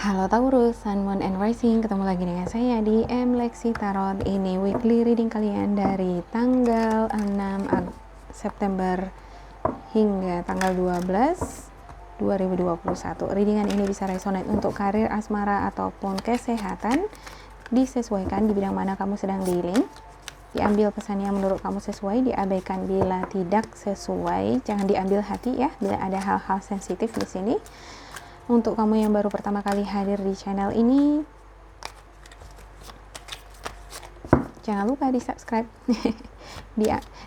Halo Taurus, Sun, Moon, and Rising. Ketemu lagi dengan saya di Lexi Tarot. Ini weekly reading kalian dari tanggal 6 September hingga tanggal 12 2021. Readingan ini bisa resonate untuk karir, asmara, ataupun kesehatan. Disesuaikan di bidang mana kamu sedang dealing. Diambil pesan yang menurut kamu sesuai, diabaikan bila tidak sesuai. Jangan diambil hati ya, bila ada hal-hal sensitif di sini. Untuk kamu yang baru pertama kali hadir di channel ini, jangan lupa di subscribe.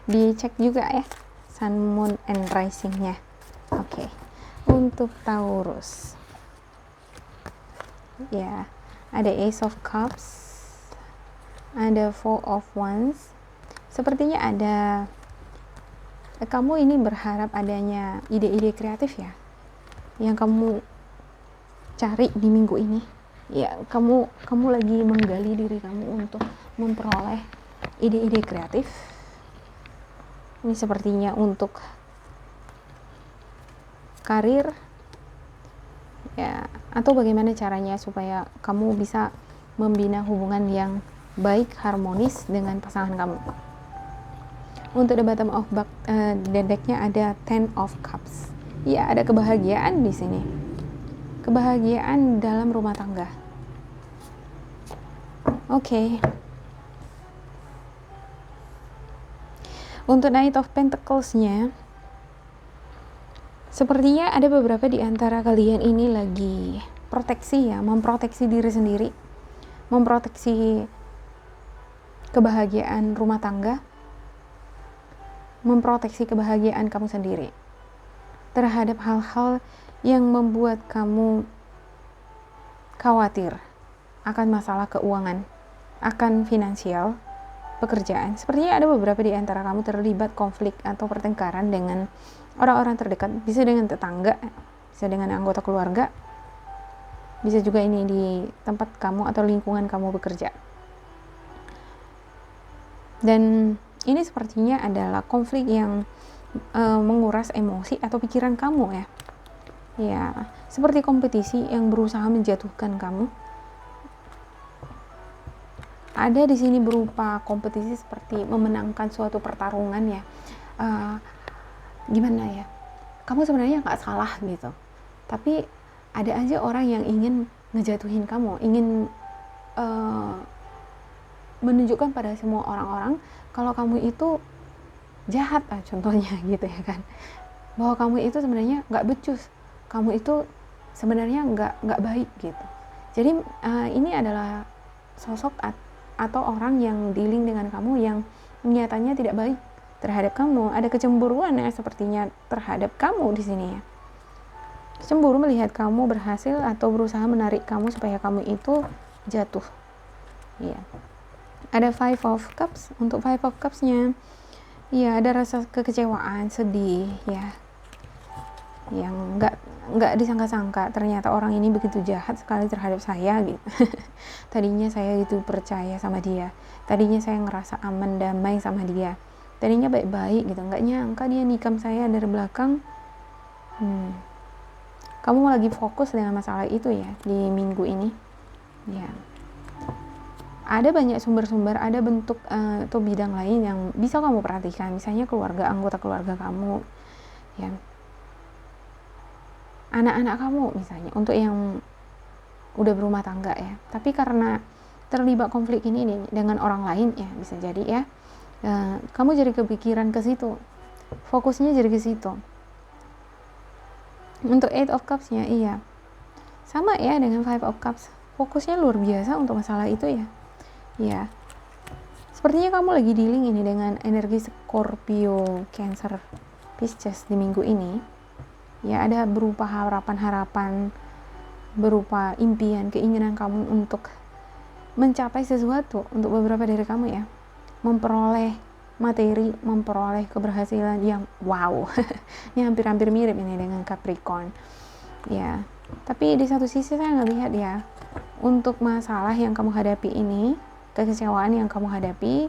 Dicek juga ya Sun, Moon, and Rising-nya. Oke. Untuk Taurus, ya, ada Ace of Cups, ada Four of Wands. Sepertinya ada kamu ini berharap adanya ide-ide kreatif ya, yang kamu cari di minggu ini. Ya, kamu lagi menggali diri kamu untuk memperoleh ide-ide kreatif. Ini sepertinya untuk karir ya, atau bagaimana caranya supaya kamu bisa membina hubungan yang baik, harmonis dengan pasangan kamu. Untuk the bottom of decknya ada Ten of Cups. Ya, ada kebahagiaan di sini. Kebahagiaan dalam rumah tangga. Oke. Untuk Knight of Pentacles-nya, sepertinya ada beberapa di antara kalian ini lagi proteksi ya, memproteksi diri sendiri, memproteksi kebahagiaan rumah tangga, memproteksi kebahagiaan kamu sendiri terhadap hal-hal yang membuat kamu khawatir akan masalah keuangan, akan finansial, pekerjaan. Sepertinya ada beberapa di antara kamu terlibat konflik atau pertengkaran dengan orang-orang terdekat, bisa dengan tetangga, bisa dengan anggota keluarga, bisa juga ini di tempat kamu atau lingkungan kamu bekerja. Dan ini sepertinya adalah konflik yang menguras emosi atau pikiran kamu ya. Ya, seperti kompetisi yang berusaha menjatuhkan kamu. Ada di sini berupa kompetisi seperti memenangkan suatu pertarungan ya. Gimana ya? Kamu sebenarnya nggak salah gitu. Tapi ada aja orang yang ingin ngejatuhin kamu, ingin menunjukkan pada semua orang-orang kalau kamu itu jahat lah contohnya gitu ya kan. Bahwa kamu itu sebenarnya nggak becus. Kamu itu sebenarnya nggak baik gitu. Jadi ini adalah sosok atau orang yang dealing dengan kamu yang nyatanya tidak baik terhadap kamu. Ada kecemburuan ya sepertinya terhadap kamu di sini ya. Cemburu melihat kamu berhasil atau berusaha menarik kamu supaya kamu itu jatuh. Iya. Ada Five of Cups. Untuk Five of Cups-nya, ya ada rasa kekecewaan, sedih ya. Yang nggak disangka-sangka ternyata orang ini begitu jahat sekali terhadap saya gitu. Tadinya saya gitu percaya sama dia, tadinya saya ngerasa aman damai sama dia, tadinya baik-baik gitu, nggak nyangka dia nikam saya dari belakang. Kamu lagi fokus dengan masalah itu ya di minggu ini ya. Ada banyak sumber-sumber, ada bentuk atau bidang lain yang bisa kamu perhatikan, misalnya keluarga, anggota keluarga kamu ya, anak-anak kamu misalnya, untuk yang udah berumah tangga ya, tapi karena terlibat konflik ini nih dengan orang lain ya, bisa jadi ya, kamu jadi kepikiran ke situ, fokusnya jadi ke situ. Untuk Eight of Cups-nya, iya sama ya dengan Five of Cups, fokusnya luar biasa untuk masalah itu ya. Ya, sepertinya kamu lagi dealing ini dengan energi Scorpio, Cancer, Pisces di minggu ini. Ya, ada berupa harapan-harapan, berupa impian, keinginan kamu untuk mencapai sesuatu untuk beberapa dari kamu ya. Memperoleh materi, memperoleh keberhasilan yang wow. Ini hampir-hampir mirip ini dengan Capricorn. Ya, tapi di satu sisi saya ngelihat ya, untuk masalah yang kamu hadapi ini, kekecewaan yang kamu hadapi,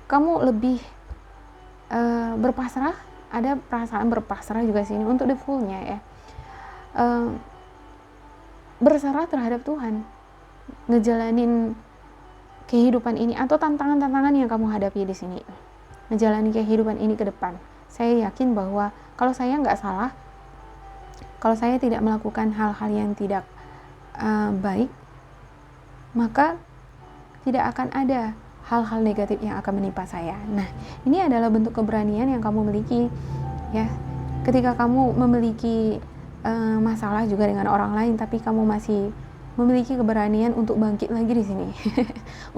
kamu lebih berpasrah, ada perasaan berpasrah juga sini untuk the Fool-nya ya. uh, berserah terhadap Tuhan, ngejalanin kehidupan ini atau tantangan-tantangan yang kamu hadapi di sini, menjalani kehidupan ini ke depan. Saya yakin bahwa kalau saya nggak salah, kalau saya tidak melakukan hal-hal yang tidak baik, maka tidak akan ada hal-hal negatif yang akan menimpa saya. Nah, ini adalah bentuk keberanian yang kamu miliki, ya. Ketika kamu memiliki masalah juga dengan orang lain, tapi kamu masih memiliki keberanian untuk bangkit lagi di sini,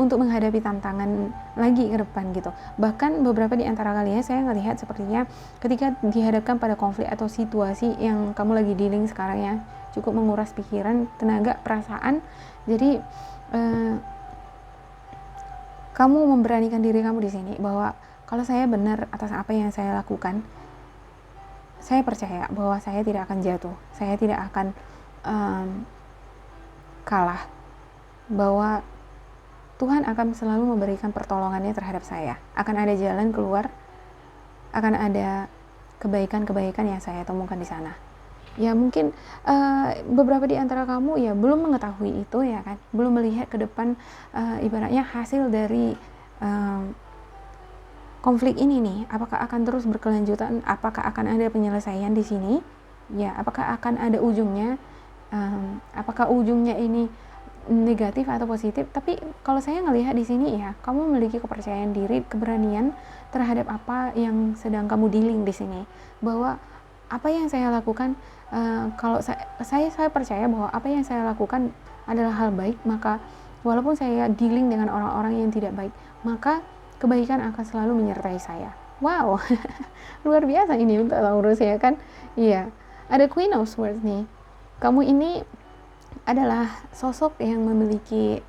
untuk menghadapi tantangan lagi ke depan gitu. Bahkan beberapa di antara kalian saya melihat sepertinya ketika dihadapkan pada konflik atau situasi yang kamu lagi dealing sekarang ya, cukup menguras pikiran, tenaga, perasaan. Jadi kamu memberanikan diri kamu di sini bahwa kalau saya benar atas apa yang saya lakukan, saya percaya bahwa saya tidak akan jatuh, saya tidak akan kalah, bahwa Tuhan akan selalu memberikan pertolongannya terhadap saya. Akan ada jalan keluar, akan ada kebaikan-kebaikan yang saya temukan di sana. Ya mungkin beberapa di antara kamu ya belum mengetahui itu ya kan, belum melihat ke depan ibaratnya hasil dari konflik ini nih, apakah akan terus berkelanjutan, apakah akan ada penyelesaian di sini, ya apakah akan ada ujungnya. Apakah ujungnya ini negatif atau positif? Tapi kalau saya ngelihat di sini ya, kamu memiliki kepercayaan diri, keberanian terhadap apa yang sedang kamu dealing di sini. Bahwa apa yang saya lakukan, kalau saya percaya bahwa apa yang saya lakukan adalah hal baik, maka walaupun saya dealing dengan orang-orang yang tidak baik, maka kebaikan akan selalu menyertai saya. Wow, luar biasa ini untuk Taurus ya kan? Iya, ada Queen of Swords nih. Kamu ini adalah sosok yang memiliki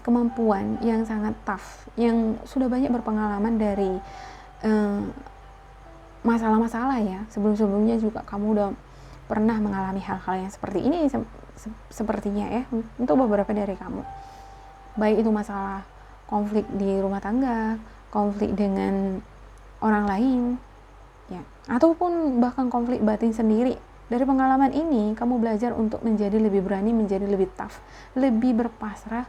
kemampuan yang sangat tough, yang sudah banyak berpengalaman dari masalah-masalah ya. Sebelum-sebelumnya juga kamu udah pernah mengalami hal-hal yang seperti ini sepertinya ya, untuk beberapa dari kamu. Baik itu masalah konflik di rumah tangga, konflik dengan orang lain, ya, ataupun bahkan konflik batin sendiri. Dari pengalaman ini, kamu belajar untuk menjadi lebih berani, menjadi lebih tough, lebih berpasrah,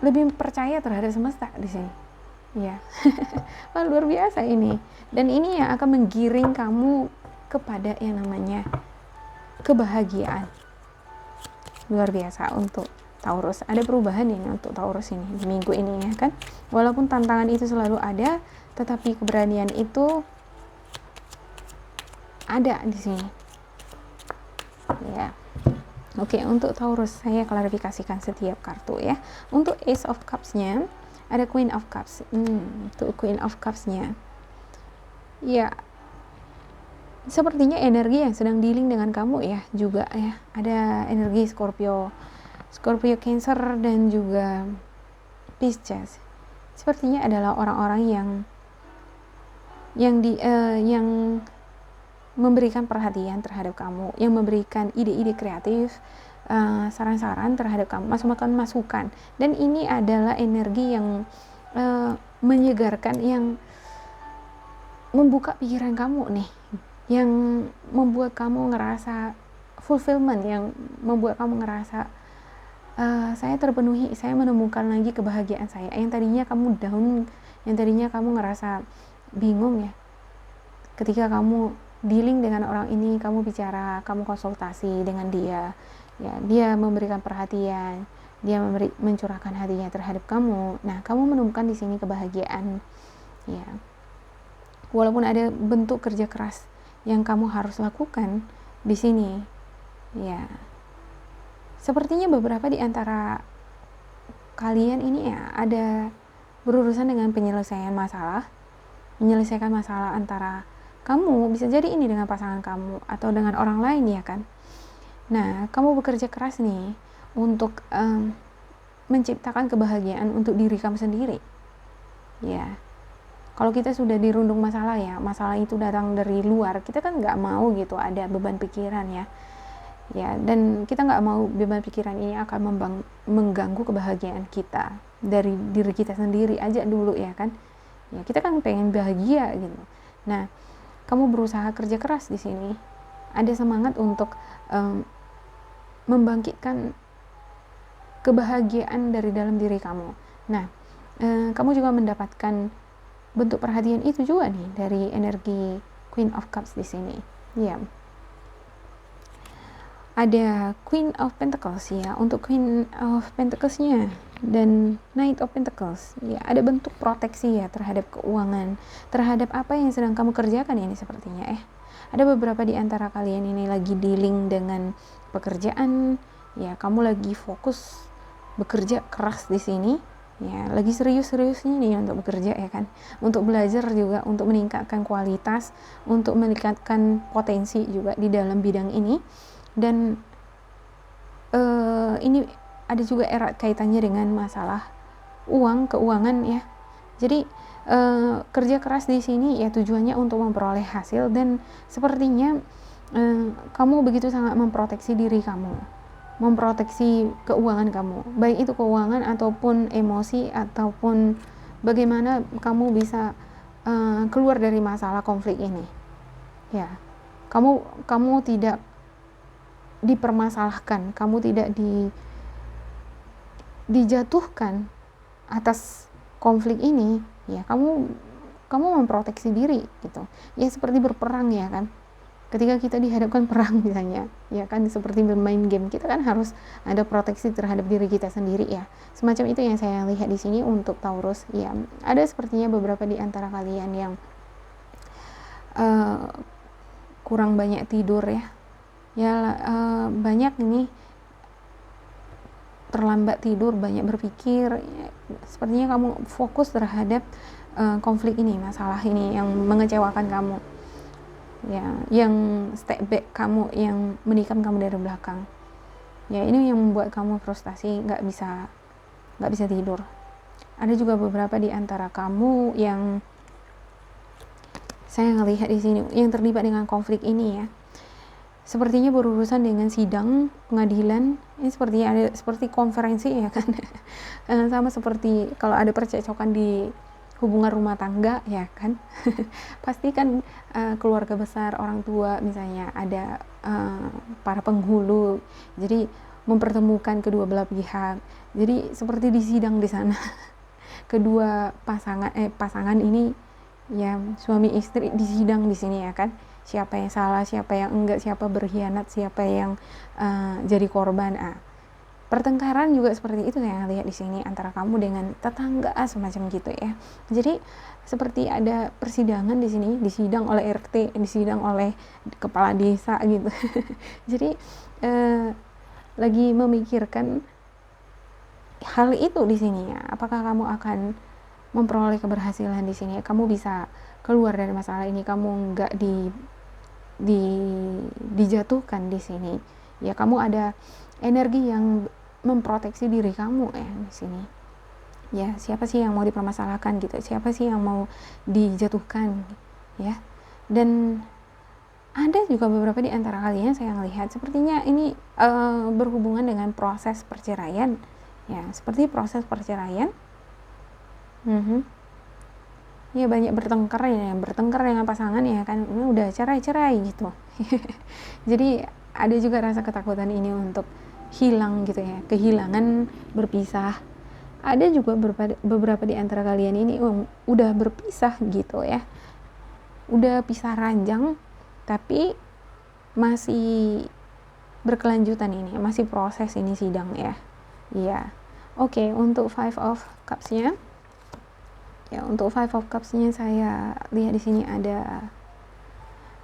lebih percaya terhadap semesta di sini. Ya, wah, luar biasa ini. Dan ini yang akan menggiring kamu kepada yang namanya kebahagiaan. Luar biasa untuk Taurus. Ada perubahan ini untuk Taurus ini di minggu ini ya kan. Walaupun tantangan itu selalu ada, tetapi keberanian itu ada di sini. Ya. Oke, untuk Taurus saya klarifikasikan setiap kartu ya. Untuk Ace of Cups-nya ada Queen of Cups. Untuk Queen of Cups-nya, ya, sepertinya energi yang sedang dealing dengan kamu ya juga ya. Ada energi Scorpio, Cancer dan juga Pisces. Sepertinya adalah orang-orang yang memberikan perhatian terhadap kamu, yang memberikan ide-ide kreatif, saran-saran terhadap kamu, masukan. Dan ini adalah energi yang menyegarkan, yang membuka pikiran kamu nih, yang membuat kamu ngerasa fulfillment, yang membuat kamu ngerasa saya terpenuhi, saya menemukan lagi kebahagiaan saya. Yang tadinya kamu down, yang tadinya kamu ngerasa bingung ya, ketika kamu dealing dengan orang ini, kamu bicara, kamu konsultasi dengan dia, ya, dia memberikan perhatian, dia mencurahkan hatinya terhadap kamu. Nah, kamu menemukan di sini kebahagiaan, ya. Walaupun ada bentuk kerja keras yang kamu harus lakukan di sini, ya. Sepertinya beberapa di antara kalian ini ya ada berurusan dengan menyelesaikan masalah antara kamu, bisa jadi ini dengan pasangan kamu atau dengan orang lain ya kan. Nah, kamu bekerja keras nih untuk menciptakan kebahagiaan untuk diri kamu sendiri. Ya, kalau kita sudah dirundung masalah ya, masalah itu datang dari luar, kita kan nggak mau gitu ada beban pikiran ya. Ya, dan kita nggak mau beban pikiran ini akan mengganggu kebahagiaan kita dari diri kita sendiri aja dulu ya kan. Ya, kita kan pengen bahagia gitu. Nah, kamu berusaha kerja keras di sini ada semangat untuk membangkitkan kebahagiaan dari dalam diri kamu. Nah, kamu juga mendapatkan bentuk perhatian itu juga nih dari energi Queen of Cups di sini. Ya. Ada Queen of Pentacles ya, untuk Queen of Pentacles-nya dan Knight of Pentacles. Ya, ada bentuk proteksi ya terhadap keuangan, terhadap apa yang sedang kamu kerjakan ini sepertinya Ada beberapa di antara kalian ini lagi dealing dengan pekerjaan, ya kamu lagi fokus bekerja keras di sini. Ya, lagi serius-seriusnya nih untuk bekerja ya kan, untuk belajar juga, untuk meningkatkan kualitas, untuk meningkatkan potensi juga di dalam bidang ini. Dan ini ada juga erat kaitannya dengan masalah keuangan ya. Jadi kerja keras di sini ya tujuannya untuk memperoleh hasil, dan sepertinya kamu begitu sangat memproteksi diri kamu, memproteksi keuangan kamu, baik itu keuangan ataupun emosi, ataupun bagaimana kamu bisa keluar dari masalah konflik ini. Ya, kamu tidak dipermasalahkan, kamu tidak dijatuhkan atas konflik ini. Ya, kamu memproteksi diri gitu. Ya seperti berperang ya kan. Ketika kita dihadapkan perang misalnya, ya kan, seperti bermain game, kita kan harus ada proteksi terhadap diri kita sendiri ya. Semacam itu yang saya lihat di sini untuk Taurus. Ya, ada sepertinya beberapa di antara kalian yang kurang banyak tidur ya. Ya, banyak ini terlambat tidur, banyak berpikir. Ya, sepertinya kamu fokus terhadap konflik ini, masalah ini yang mengecewakan kamu. Ya, yang step back kamu, yang menikam kamu dari belakang. Ya, ini yang membuat kamu frustasi, nggak bisa tidur. Ada juga beberapa di antara kamu yang saya ngelihat di sini yang terlibat dengan konflik ini ya. Sepertinya berurusan dengan sidang pengadilan. Ini sepertinya ada seperti konferensi ya kan. Sama seperti kalau ada percekcokan di hubungan rumah tangga ya kan. Pasti kan keluarga besar, orang tua misalnya, ada para penghulu, jadi mempertemukan kedua belah pihak. Jadi seperti di sidang di sana. Kedua pasangan ini ya, suami istri di sidang di sini ya kan. Siapa yang salah, siapa yang enggak, siapa berkhianat, siapa yang jadi korban. Pertengkaran juga seperti itu yang lihat di sini antara kamu dengan tetangga semacam gitu ya. Jadi seperti ada persidangan di sini, disidang oleh RT, disidang oleh kepala desa gitu. Jadi lagi memikirkan hal itu di sini ya. Apakah kamu akan memperoleh keberhasilan di sini? Kamu bisa keluar dari masalah ini, kamu nggak dijatuhkan di sini. Ya, kamu ada energi yang memproteksi diri kamu ya di sini. Ya, siapa sih yang mau dipermasalahkan gitu? Siapa sih yang mau dijatuhkan ya? Dan ada juga beberapa di antara kalian saya melihat sepertinya ini berhubungan dengan proses perceraian. Ya, seperti proses perceraian. Ya, banyak bertengkar dengan pasangan ya kan, ini udah cerai gitu. Jadi ada juga rasa ketakutan ini untuk hilang gitu ya, kehilangan, berpisah. Ada juga beberapa di antara kalian ini udah berpisah gitu ya, udah pisah ranjang, tapi masih berkelanjutan ini, masih proses ini sidang ya. Iya. Oke, untuk Five of Cups-nya. Ya, untuk Five of Cups-nya saya lihat di sini ada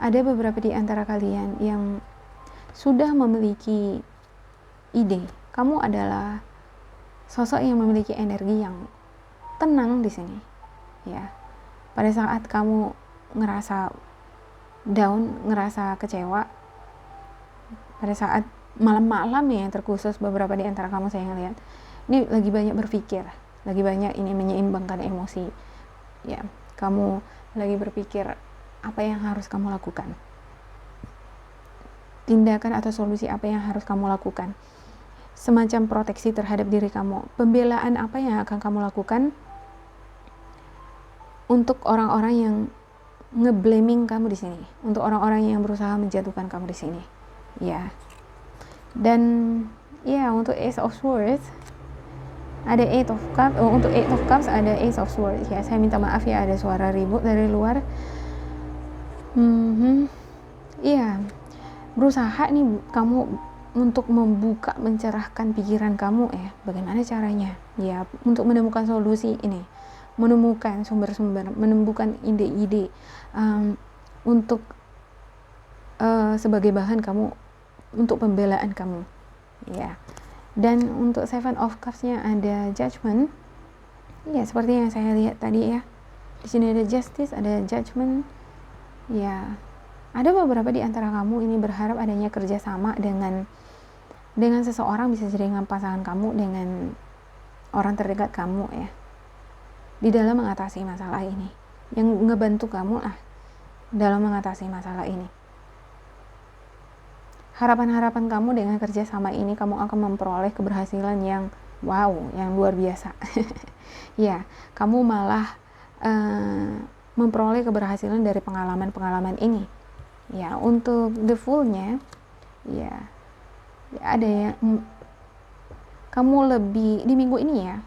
beberapa di antara kalian yang sudah memiliki ide. Kamu adalah sosok yang memiliki energi yang tenang di sini. Ya. Pada saat kamu ngerasa down, ngerasa kecewa, pada saat malam-malam ya, yang terkhusus beberapa di antara kamu saya ngelihat ini lagi banyak berpikir, lagi banyak ini menyeimbangkan emosi ya. Kamu lagi berpikir apa yang harus kamu lakukan, tindakan atau solusi apa yang harus kamu lakukan, semacam proteksi terhadap diri kamu, pembelaan apa yang akan kamu lakukan untuk orang-orang yang ngeblaming kamu di sini, untuk orang-orang yang berusaha menjatuhkan kamu di sini. Ya. Dan ya, untuk Ace of Swords ada Eight of Cups. Untuk Eight of Cups ada Ace of Swords. Ya, saya minta maaf ya, ada suara ribut dari luar. Iya, berusaha nih kamu untuk membuka, mencerahkan pikiran kamu ya. Bagaimana caranya? Ya, untuk menemukan solusi ini, menemukan sumber-sumber, menemukan ide-ide untuk sebagai bahan kamu untuk pembelaan kamu. Ya. Dan untuk Seven of Cups-nya ada Judgment. Ya, seperti yang saya lihat tadi ya. Di sini ada Justice, ada Judgment. Ya, ada beberapa di antara kamu ini berharap adanya kerjasama dengan seseorang, bisa jadi dengan pasangan kamu, dengan orang terdekat kamu ya, di dalam mengatasi masalah ini, yang ngebantu kamu lah dalam mengatasi masalah ini. Harapan-harapan kamu dengan kerjasama ini, kamu akan memperoleh keberhasilan yang wow, yang luar biasa. Ya, kamu malah memperoleh keberhasilan dari pengalaman-pengalaman ini. Ya, untuk the Fool-nya, ya ada yang kamu lebih di minggu ini ya,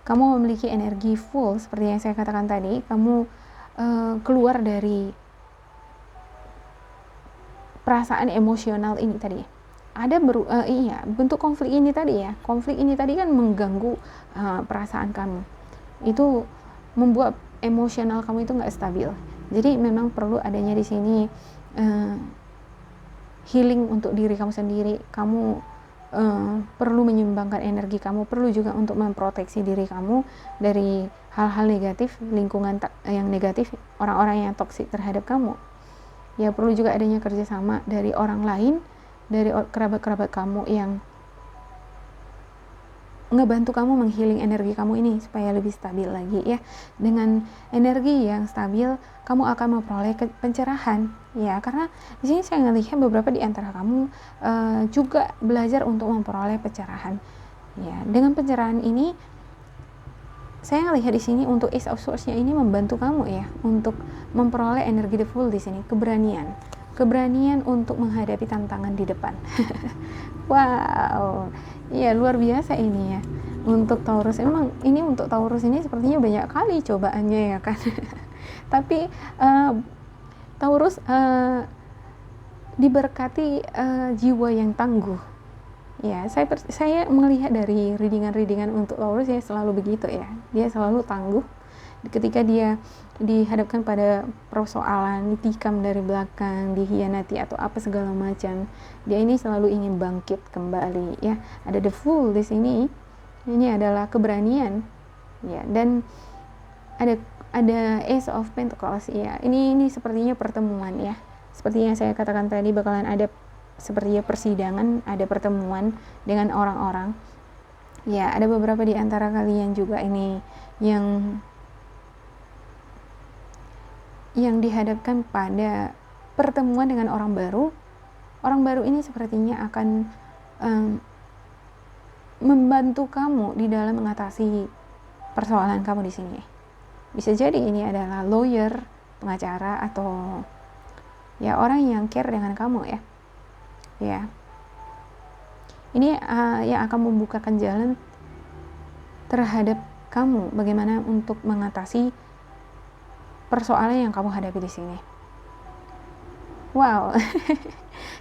kamu memiliki energi full seperti yang saya katakan tadi. Kamu keluar dari perasaan emosional ini tadi. Ada bentuk konflik ini tadi ya. Konflik ini tadi kan mengganggu perasaan kamu. Itu membuat emosional kamu itu nggak stabil. Jadi memang perlu adanya di sini healing untuk diri kamu sendiri. Kamu perlu menyumbangkan energi kamu, perlu juga untuk memproteksi diri kamu dari hal-hal negatif, lingkungan yang negatif, orang-orang yang toksik terhadap kamu. Ya, perlu juga adanya kerjasama dari orang lain, dari kerabat-kerabat kamu yang ngebantu kamu menghealing energi kamu ini supaya lebih stabil lagi ya. Dengan energi yang stabil, kamu akan memperoleh pencerahan ya, karena di sini saya ngelihat beberapa di antara kamu juga belajar untuk memperoleh pencerahan ya. Dengan pencerahan ini, saya ngelihat di sini untuk Ace of Swords-nya ini membantu kamu ya untuk memperoleh energi the Fool di sini, keberanian untuk menghadapi tantangan di depan. Wow, ya luar biasa ini ya untuk Taurus. Emang ini untuk Taurus ini sepertinya banyak kali cobaannya ya kan. Tapi Taurus diberkati jiwa yang tangguh. Ya, saya melihat dari readingan untuk Taurus ya selalu begitu ya. Dia selalu tangguh ketika dia dihadapkan pada persoalan, ditikam dari belakang, dihianati atau apa segala macam. Dia ini selalu ingin bangkit kembali ya. Ada the Fool di sini. Ini adalah keberanian ya, dan ada Ace of Pentacles ya. Ini sepertinya pertemuan ya. Seperti yang saya katakan tadi, bakalan ada sepertinya persidangan, ada pertemuan dengan orang-orang. Ya, ada beberapa di antara kalian juga ini yang dihadapkan pada pertemuan dengan orang baru. Orang baru ini sepertinya akan membantu kamu di dalam mengatasi persoalan kamu di sini. Bisa jadi ini adalah lawyer, pengacara, atau ya orang yang care dengan kamu ya. Ya. Ini yang akan membukakan jalan terhadap kamu bagaimana untuk mengatasi persoalan yang kamu hadapi di sini. Wow.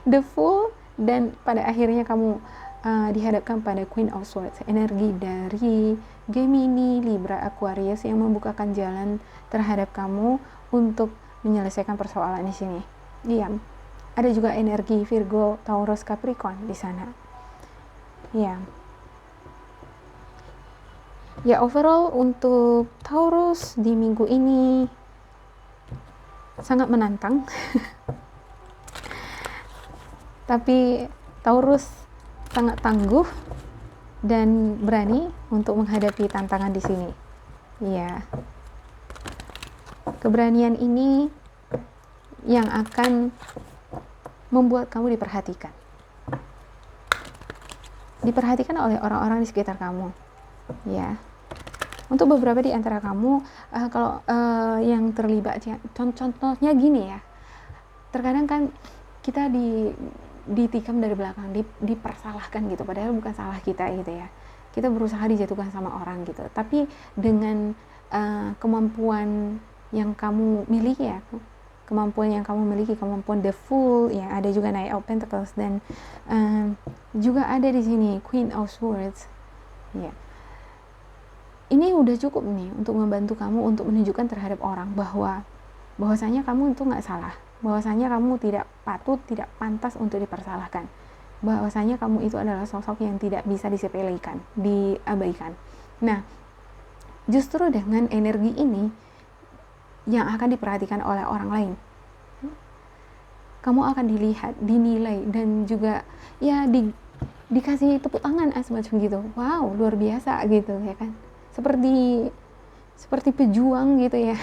The Fool, dan pada akhirnya kamu dihadapkan pada Queen of Swords, energi dari Gemini, Libra, Aquarius yang membukakan jalan terhadap kamu untuk menyelesaikan persoalan di sini. Iya. Ada juga energi Virgo, Taurus, Capricorn di sana. Iya. Ya, overall untuk Taurus di minggu ini sangat menantang. Tapi Taurus sangat tangguh dan berani untuk menghadapi tantangan di sini. Iya. Keberanian ini yang akan membuat kamu diperhatikan. Diperhatikan oleh orang-orang di sekitar kamu. Ya. Untuk beberapa di antara kamu, kalau yang terlibat ya, contohnya gini ya, terkadang kan kita ditikam dari belakang, dipersalahkan gitu, padahal bukan salah kita gitu ya. Kita berusaha dijatuhkan sama orang gitu, tapi dengan kemampuan yang kamu miliki ya, kemampuan the full ya, ada juga Knight of Pentacles, dan juga ada di sini Queen of Swords ya. Ini udah cukup nih untuk membantu kamu untuk menunjukkan terhadap orang bahwasanya kamu itu nggak salah, bahwasanya kamu tidak patut, tidak pantas untuk dipersalahkan, bahwasanya kamu itu adalah sosok yang tidak bisa disepelekan, diabaikan. Nah, justru dengan energi ini yang akan diperhatikan oleh orang lain, kamu akan dilihat, dinilai, dan juga ya dikasih tepuk tangan semacam gitu. Wow, luar biasa gitu ya kan, seperti pejuang gitu ya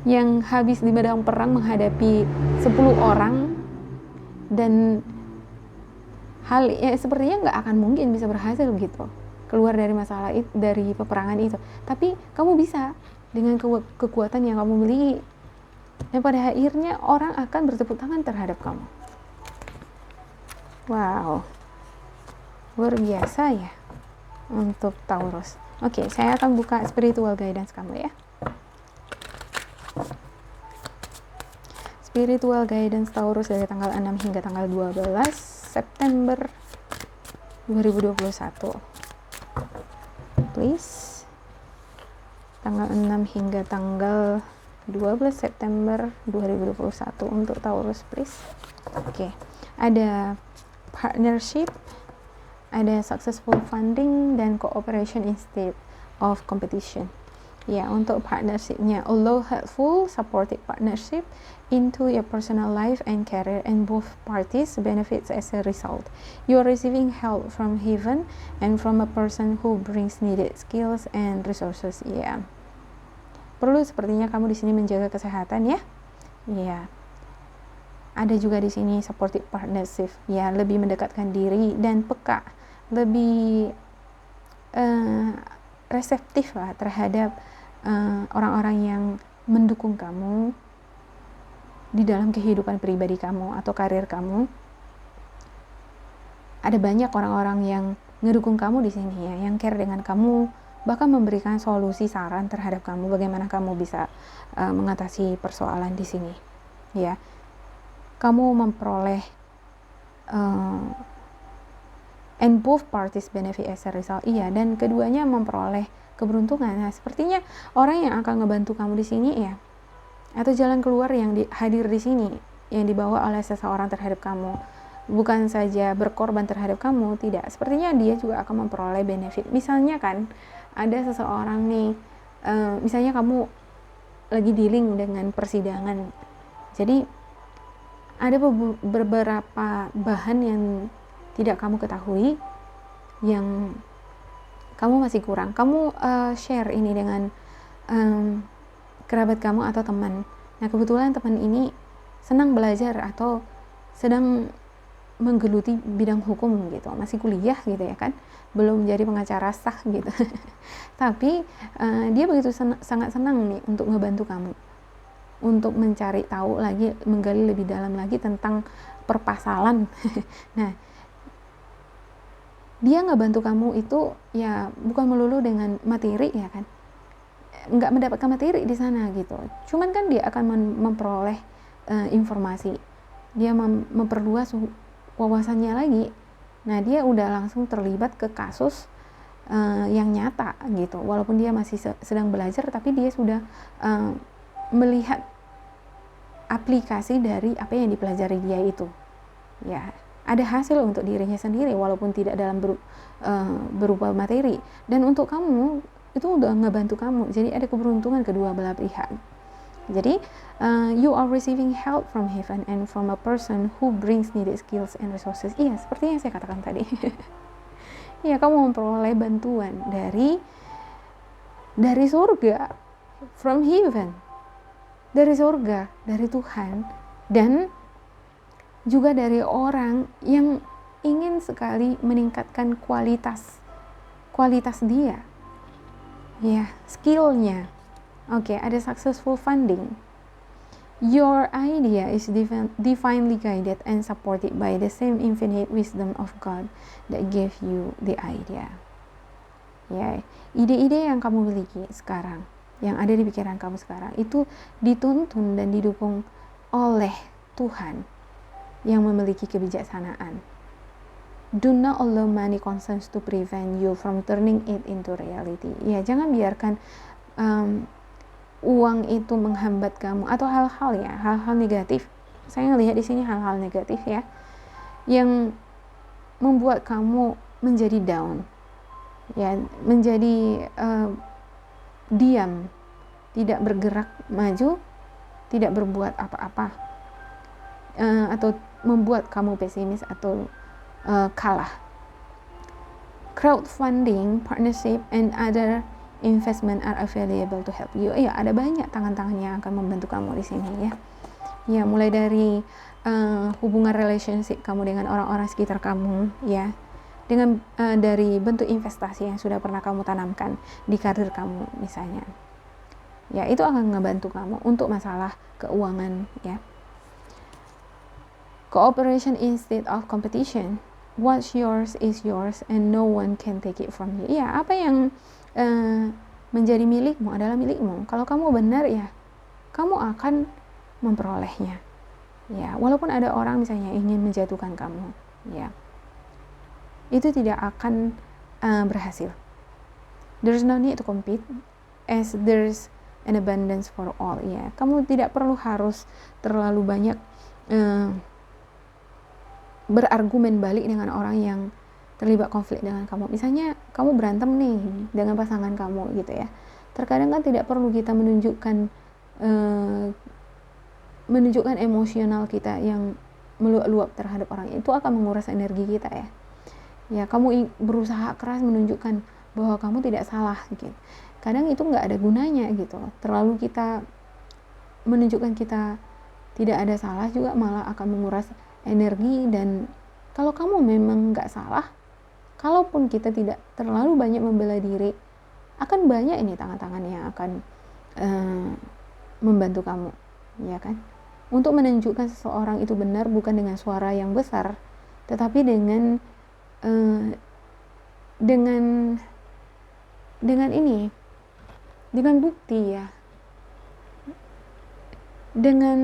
yang habis di medan perang menghadapi 10 orang, dan hal ya sepertinya nggak akan mungkin bisa berhasil gitu keluar dari masalah itu, dari peperangan itu, tapi kamu bisa dengan kekuatan yang kamu miliki, dan pada akhirnya orang akan bertepuk tangan terhadap kamu. Wow, luar biasa ya untuk Taurus. Oke, saya akan buka spiritual guidance kamu ya. Spiritual guidance Taurus dari tanggal 6 hingga tanggal 12 September 2021. Please. Tanggal 6 hingga tanggal 12 September 2021 untuk Taurus, please. Oke. Ada partnership, ada successful funding, dan cooperation instead of competition. Ya, untuk partnershipnya, allow helpful, supportive partnership into your personal life and career, and both parties benefits as a result. You are receiving help from heaven and from a person who brings needed skills and resources. Ya, perlu sepertinya kamu di sini menjaga kesehatan ya. Ya, ada juga di sini supportive partnership, ya, lebih mendekatkan diri dan peka, lebih reseptif lah terhadap orang-orang yang mendukung kamu di dalam kehidupan pribadi kamu atau karir kamu. Ada banyak orang-orang yang ngedukung kamu di sini ya, yang care dengan kamu, bahkan memberikan solusi, saran terhadap kamu bagaimana kamu bisa mengatasi persoalan di sini ya. Kamu memperoleh and both parties benefit as a result. Iya, dan keduanya memperoleh keberuntungan. Nah, sepertinya orang yang akan ngebantu kamu di sini ya, atau jalan keluar yang hadir di sini yang dibawa oleh seseorang terhadap kamu, bukan saja berkorban terhadap kamu, tidak. Sepertinya dia juga akan memperoleh benefit. Misalnya kan, ada seseorang nih, misalnya kamu lagi dealing dengan persidangan, jadi ada beberapa bahan yang tidak kamu ketahui, yang kamu masih kurang. Kamu share ini dengan kerabat kamu atau teman. Nah, kebetulan teman ini senang belajar atau sedang menggeluti bidang hukum gitu, masih kuliah gitu ya kan, belum jadi pengacara sah gitu tapi dia begitu sangat senang nih untuk ngebantu kamu untuk mencari tahu lagi, menggali lebih dalam lagi tentang perpasalan nah, dia ngebantu kamu itu ya bukan melulu dengan materi ya kan, nggak mendapatkan materi di sana gitu, cuman kan dia akan memperoleh informasi, dia memperluas wawasannya lagi. Nah, dia udah langsung terlibat ke kasus yang nyata gitu, walaupun dia masih sedang belajar, tapi dia sudah melihat aplikasi dari apa yang dipelajari dia itu ya, ada hasil untuk dirinya sendiri walaupun tidak dalam berupa materi. Dan untuk kamu itu udah ngebantu kamu, jadi ada keberuntungan kedua belah pihak. Jadi you are receiving help from heaven and from a person who brings needed skills and resources. Iya, seperti yang saya katakan tadi. Iya, kamu memperoleh bantuan dari surga, from heaven, dari surga, dari Tuhan, dan juga dari orang yang ingin sekali meningkatkan kualitas dia. ya, skillnya. Oke, ada successful funding. Your idea is divinely guided and supported by the same infinite wisdom of God that gave you the idea. Ya, ide-ide yang kamu miliki sekarang, yang ada di pikiran kamu sekarang, itu dituntun dan didukung oleh Tuhan yang memiliki kebijaksanaan. Do not allow money concerns to prevent you from turning it into reality. Ya, jangan biarkan uang itu menghambat kamu atau hal-hal negatif. Saya ngelihat di sini hal-hal negatif ya, yang membuat kamu menjadi down, ya, menjadi diam, tidak bergerak maju, tidak berbuat apa-apa, atau membuat kamu pesimis atau kalah. Crowdfunding, partnership, and other investment are available to help you. Ya, ada banyak tangan-tangan yang akan membantu kamu di sini ya. Ya, mulai dari hubungan relationship kamu dengan orang-orang sekitar kamu ya. Dengan dari bentuk investasi yang sudah pernah kamu tanamkan di karir kamu misalnya. Ya, itu akan membantu kamu untuk masalah keuangan ya. Cooperation instead of competition. What's yours is yours and no one can take it from you. Ya, apa yang menjadi milikmu adalah milikmu. Kalau kamu benar ya, kamu akan memperolehnya. Ya, walaupun ada orang misalnya ingin menjatuhkan kamu, ya, itu tidak akan berhasil. There's no need to compete, as there's an abundance for all. Ya, kamu tidak perlu harus terlalu banyak berargumen balik dengan orang yang terlibat konflik dengan kamu. Misalnya kamu berantem nih dengan pasangan kamu gitu ya. Terkadang kan tidak perlu kita menunjukkan emosional kita yang meluap-luap terhadap orang itu, akan menguras energi kita ya. Ya, kamu berusaha keras menunjukkan bahwa kamu tidak salah gitu. Kadang itu nggak ada gunanya gitu. Terlalu kita menunjukkan kita tidak ada salah juga malah akan menguras energi. Dan kalau kamu memang nggak salah, kalaupun kita tidak terlalu banyak membela diri, akan banyak ini tangan-tangan yang akan membantu kamu, ya kan? Untuk menunjukkan seseorang itu benar bukan dengan suara yang besar, tetapi dengan bukti ya, dengan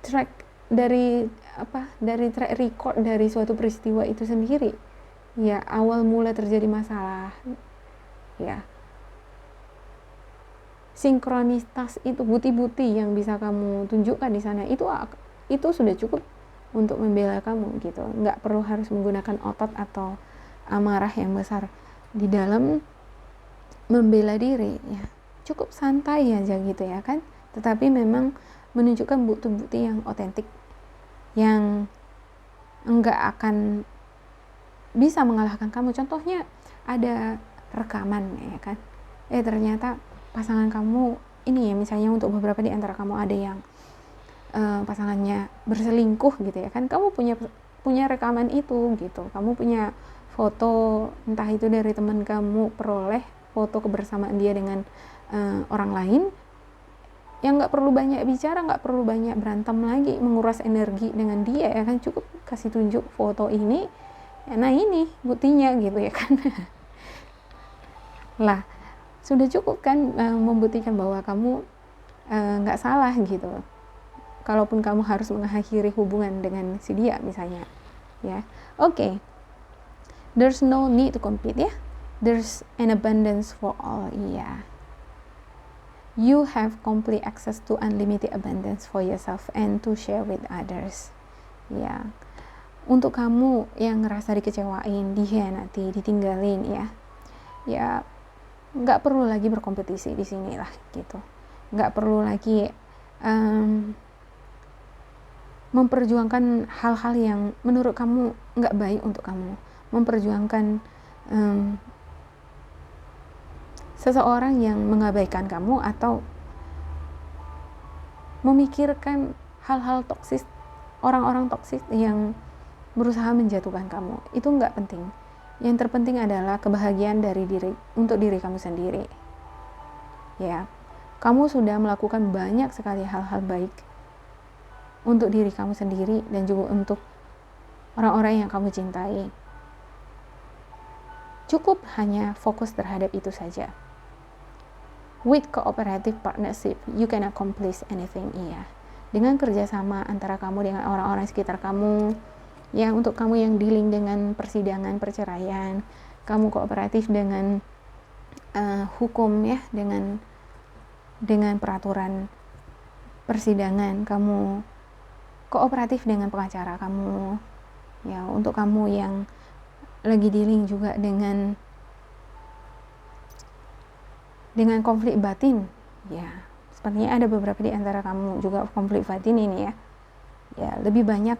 track track record dari suatu peristiwa itu sendiri. Ya, awal mula terjadi masalah. Ya. Sinkronitas itu, bukti-bukti yang bisa kamu tunjukkan di sana itu sudah cukup untuk membela kamu gitu. Nggak perlu harus menggunakan otot atau amarah yang besar di dalam membela diri ya. Cukup santai aja gitu ya kan. Tetapi memang menunjukkan bukti-bukti yang otentik, yang enggak akan bisa mengalahkan kamu. Contohnya ada rekaman ya kan, ternyata pasangan kamu ini ya, misalnya untuk beberapa di antara kamu ada yang pasangannya berselingkuh gitu ya kan, kamu punya rekaman itu gitu, kamu punya foto, entah itu dari teman kamu peroleh foto kebersamaan dia dengan orang lain, yang nggak perlu banyak bicara, nggak perlu banyak berantem lagi, menguras energi dengan dia ya kan, cukup kasih tunjuk foto ini, nah ini buktinya gitu ya kan. Lah, sudah cukup kan membuktikan bahwa kamu nggak salah gitu. Kalaupun kamu harus mengakhiri hubungan dengan si dia misalnya, ya, oke. There's no need to compete ya. There's an abundance for all. Iya. You have complete access to unlimited abundance for yourself and to share with others. Ya. Untuk kamu yang ngerasa dikecewain, dikhianati, ditinggalin ya. Ya, nggak perlu lagi berkompetisi di sini lah gitu. Nggak perlu lagi memperjuangkan hal-hal yang menurut kamu nggak baik untuk kamu, memperjuangkan seseorang yang mengabaikan kamu atau memikirkan hal-hal toksis, orang-orang toksis yang berusaha menjatuhkan kamu. Itu nggak penting. Yang terpenting adalah kebahagiaan untuk diri kamu sendiri. Ya, kamu sudah melakukan banyak sekali hal-hal baik untuk diri kamu sendiri dan juga untuk orang-orang yang kamu cintai. Cukup hanya fokus terhadap itu saja. With cooperative partnership, you can accomplish anything. Iya. Dengan kerjasama antara kamu dengan orang-orang sekitar kamu, ya, untuk kamu yang dealing dengan persidangan perceraian, kamu kooperatif dengan hukum, ya, dengan peraturan persidangan, kamu kooperatif dengan pengacara kamu, ya, untuk kamu yang lagi dealing juga dengan konflik batin, ya, sepertinya ada beberapa di antara kamu juga konflik batin ini, ya, lebih banyak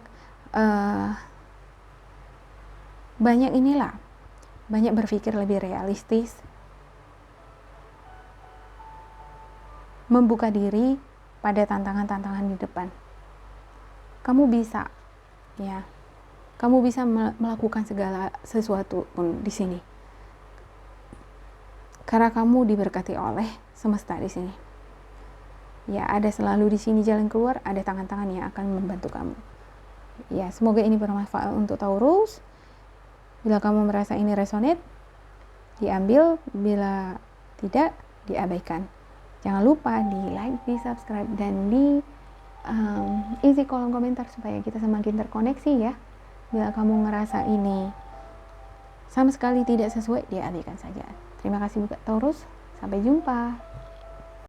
banyak berpikir lebih realistis, membuka diri pada tantangan-tantangan di depan. Kamu bisa, ya, kamu bisa melakukan segala sesuatu pun di sini. Karena kamu diberkati oleh semesta di sini. Ya, ada selalu di sini jalan keluar, ada tangan-tangan yang akan membantu kamu. Ya, semoga ini bermanfaat untuk Taurus. Bila kamu merasa ini resonate, diambil, bila tidak, diabaikan. Jangan lupa di like, di subscribe, dan di isi kolom komentar supaya kita semakin terkoneksi, ya. Bila kamu ngerasa ini sama sekali tidak sesuai, diabaikan saja. Terima kasih buat Taurus. Sampai jumpa.